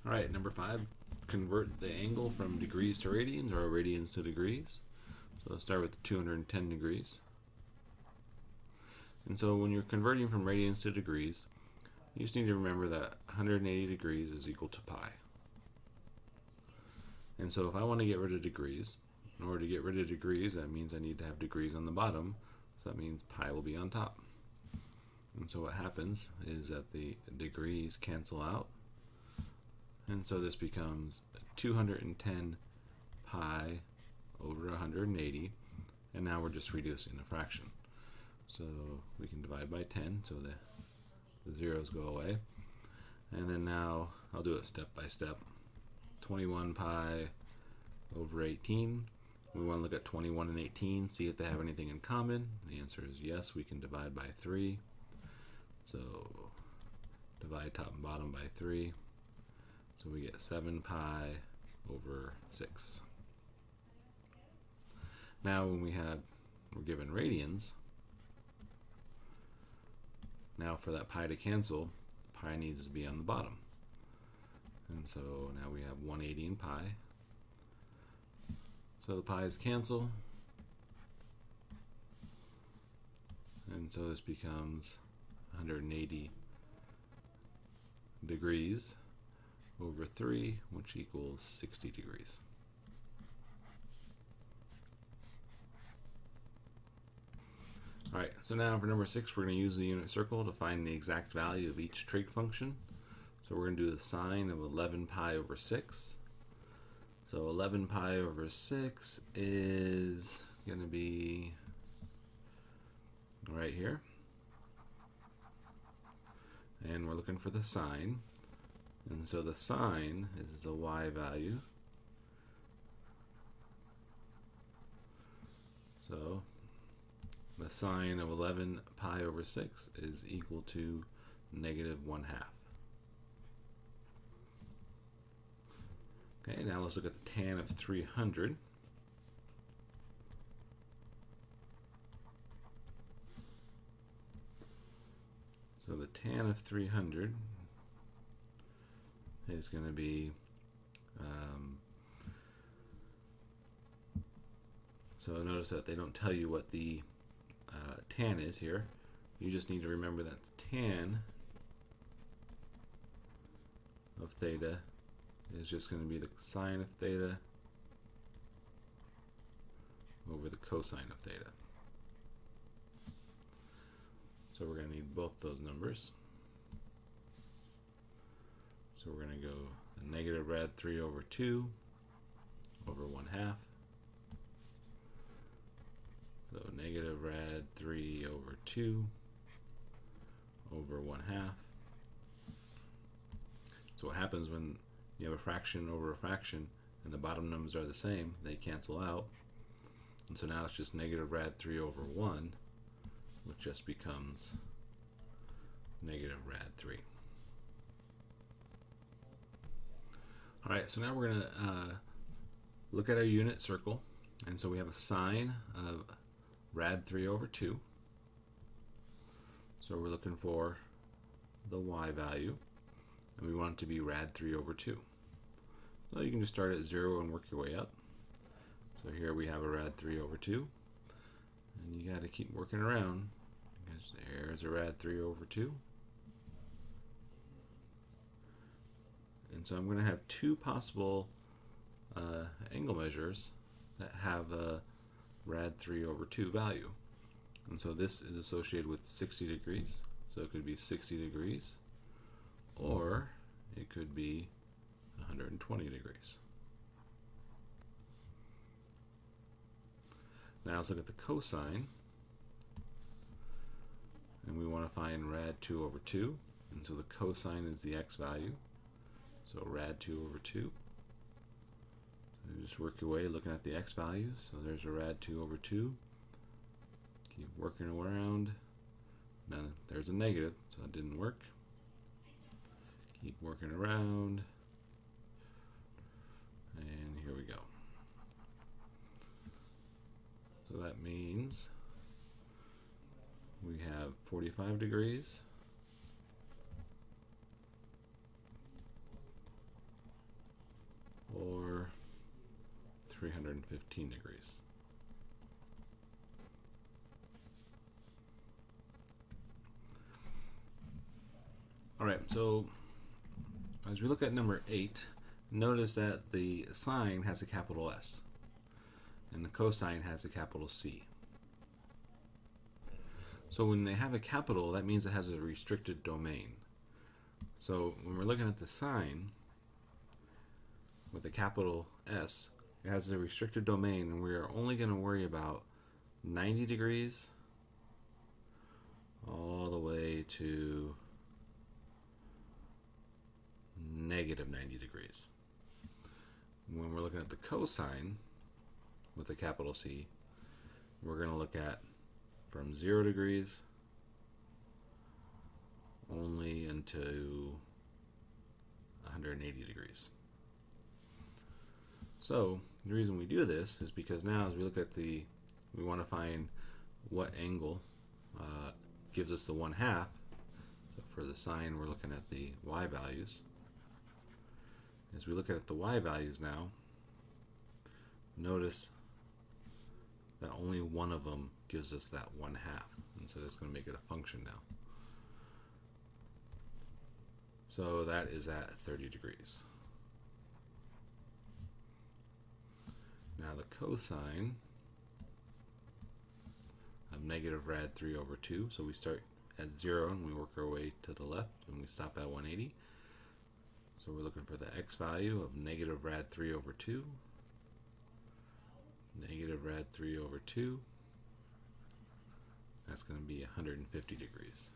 All right, number 5, convert the angle from degrees to radians or radians to degrees. So let's start with 210 degrees. And so when you're converting from radians to degrees, you just need to remember that 180 degrees is equal to pi. And so if I want to get rid of degrees, in order to get rid of degrees, that means I need to have degrees on the bottom. So that means pi will be on top. And so what happens is that the degrees cancel out. And so this becomes 210 pi over 180. And now we're just reducing a fraction. So we can divide by 10, so the zeros go away. And then now I'll do it step by step. 21 pi over 18. We want to look at 21 and 18, see if they have anything in common. The answer is yes, we can divide by 3. So divide top and bottom by 3. So we get 7 pi over 6. Now when we're given radians, now for that pi to cancel, pi needs to be on the bottom. And so now we have 180 in pi. So the pi's cancel. And so this becomes 180 degrees over 3, which equals 60 degrees. Alright, so now for number 6, we're going to use the unit circle to find the exact value of each trig function. So we're going to do the sine of 11 pi over 6. So 11 pi over 6 is going to be right here. And we're looking for the sine. And so the sine is the y value. So the sine of 11 pi over 6 is equal to -1/2. Okay, now let's look at the tan of 300. So the tan of 300 is going to be, so notice that they don't tell you what the tan is here. You just need to remember that the tan of theta is just going to be the sine of theta over the cosine of theta. So we're going to need both those numbers. So we're going to go negative rad 3 over 2 over 1/2. So negative rad 3 over 2 over 1/2. So what happens when you have a fraction over a fraction and the bottom numbers are the same, they cancel out. And so now it's just negative rad 3 over 1, which just becomes negative rad 3. Alright, so now we're going to look at our unit circle. And so we have a sine of rad 3 over 2. So we're looking for the y value. And we want it to be rad 3 over 2. So you can just start at 0 and work your way up. So here we have a rad 3 over 2. And you got to keep working around. Because there's a rad 3 over 2. And so I'm going to have two possible angle measures that have a rad 3 over 2 value. And so this is associated with 60 degrees. So it could be 60 degrees. Or it could be 120 degrees. Now let's look at the cosine. And we want to find rad 2 over 2. And so the cosine is the x value. So rad 2 over 2. So you just work your way looking at the x values. So there's a rad 2 over 2. Keep working around. Now there's a negative, so it didn't work. Keep working around. And here we go. So that means we have 45 degrees, 115 degrees. All right, so as we look at number 8, notice that the sine has a capital S and the cosine has a capital C. So when they have a capital, that means it has a restricted domain. So when we're looking at the sine with a capital S, it has a restricted domain, and we are only going to worry about 90 degrees all the way to negative 90 degrees. When we're looking at the cosine with a capital C, we're going to look at from 0 degrees only into 180 degrees. So the reason we do this is because now as we look at we want to find what angle gives us the 1/2. So for the sine, we're looking at the y values. As we look at the y values now, notice that only one of them gives us that 1/2, and so that's going to make it a function now. So that is at 30 degrees. Now the cosine of negative rad 3 over 2, so we start at 0 and we work our way to the left and we stop at 180. So we're looking for the x value of negative rad 3 over 2, negative rad 3 over 2, that's going to be 150 degrees.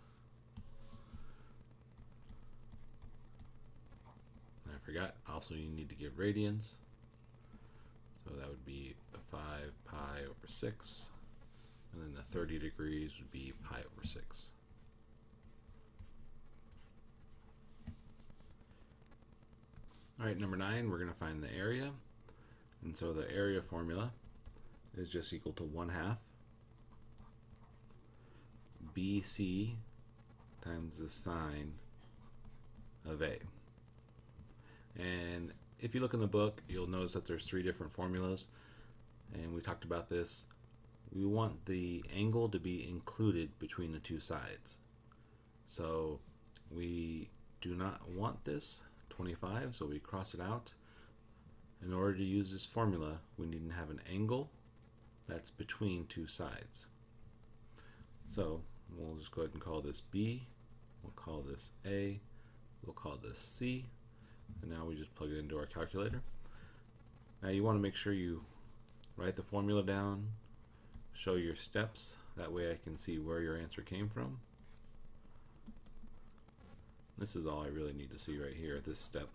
I forgot, also you need to give radians, so that would be 5 pi over 6, and then the 30 degrees would be pi over 6. Alright, number 9, we're going to find the area. And so the area formula is just equal to 1/2 BC times the sine of A. And if you look in the book, you'll notice that there's 3 different formulas. And we talked about this. We want the angle to be included between the 2 sides. So we do not want this 25, so we cross it out. In order to use this formula, we need to have an angle that's between 2 sides. So we'll just go ahead and call this B, we'll call this A, we'll call this C, and now we just plug it into our calculator. Now you want to make sure you write the formula down, show your steps, that way I can see where your answer came from. This is all I really need to see right here at this step.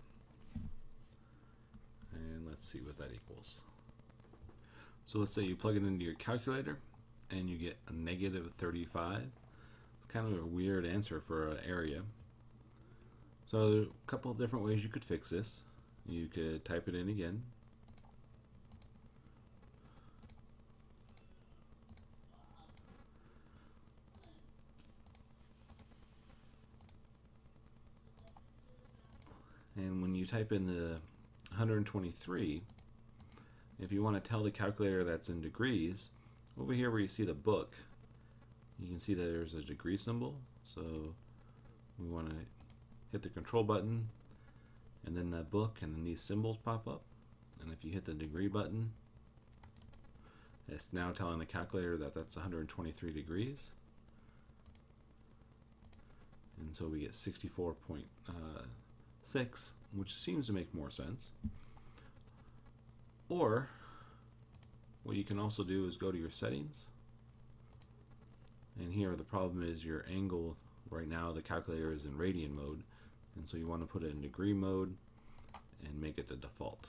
And let's see what that equals. So let's say you plug it into your calculator and you get a negative 35. It's kind of a weird answer for an area. So there are a couple of different ways you could fix this. You could type it in again. And when you type in the 123, if you want to tell the calculator that's in degrees, over here where you see the book, you can see that there's a degree symbol. So we want to hit the control button and then that book, and then these symbols pop up. And if you hit the degree button, it's now telling the calculator that that's 123 degrees. And so we get 64.6, which seems to make more sense. Or what you can also do is go to your settings, and here the problem is your angle right now, the calculator is in radian mode, and so you want to put it in degree mode and make it the default.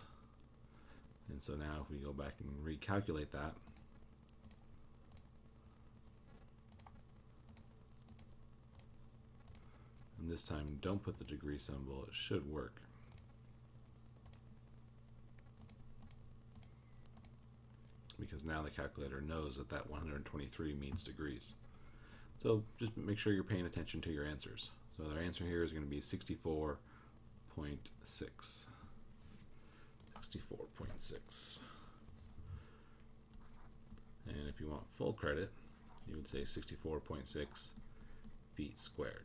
And so now if we go back and recalculate that, and this time don't put the degree symbol, it should work. Because now the calculator knows that that 123 means degrees. So just make sure you're paying attention to your answers. So our answer here is going to be 64.6. 64.6. And if you want full credit, you would say 64.6 feet squared.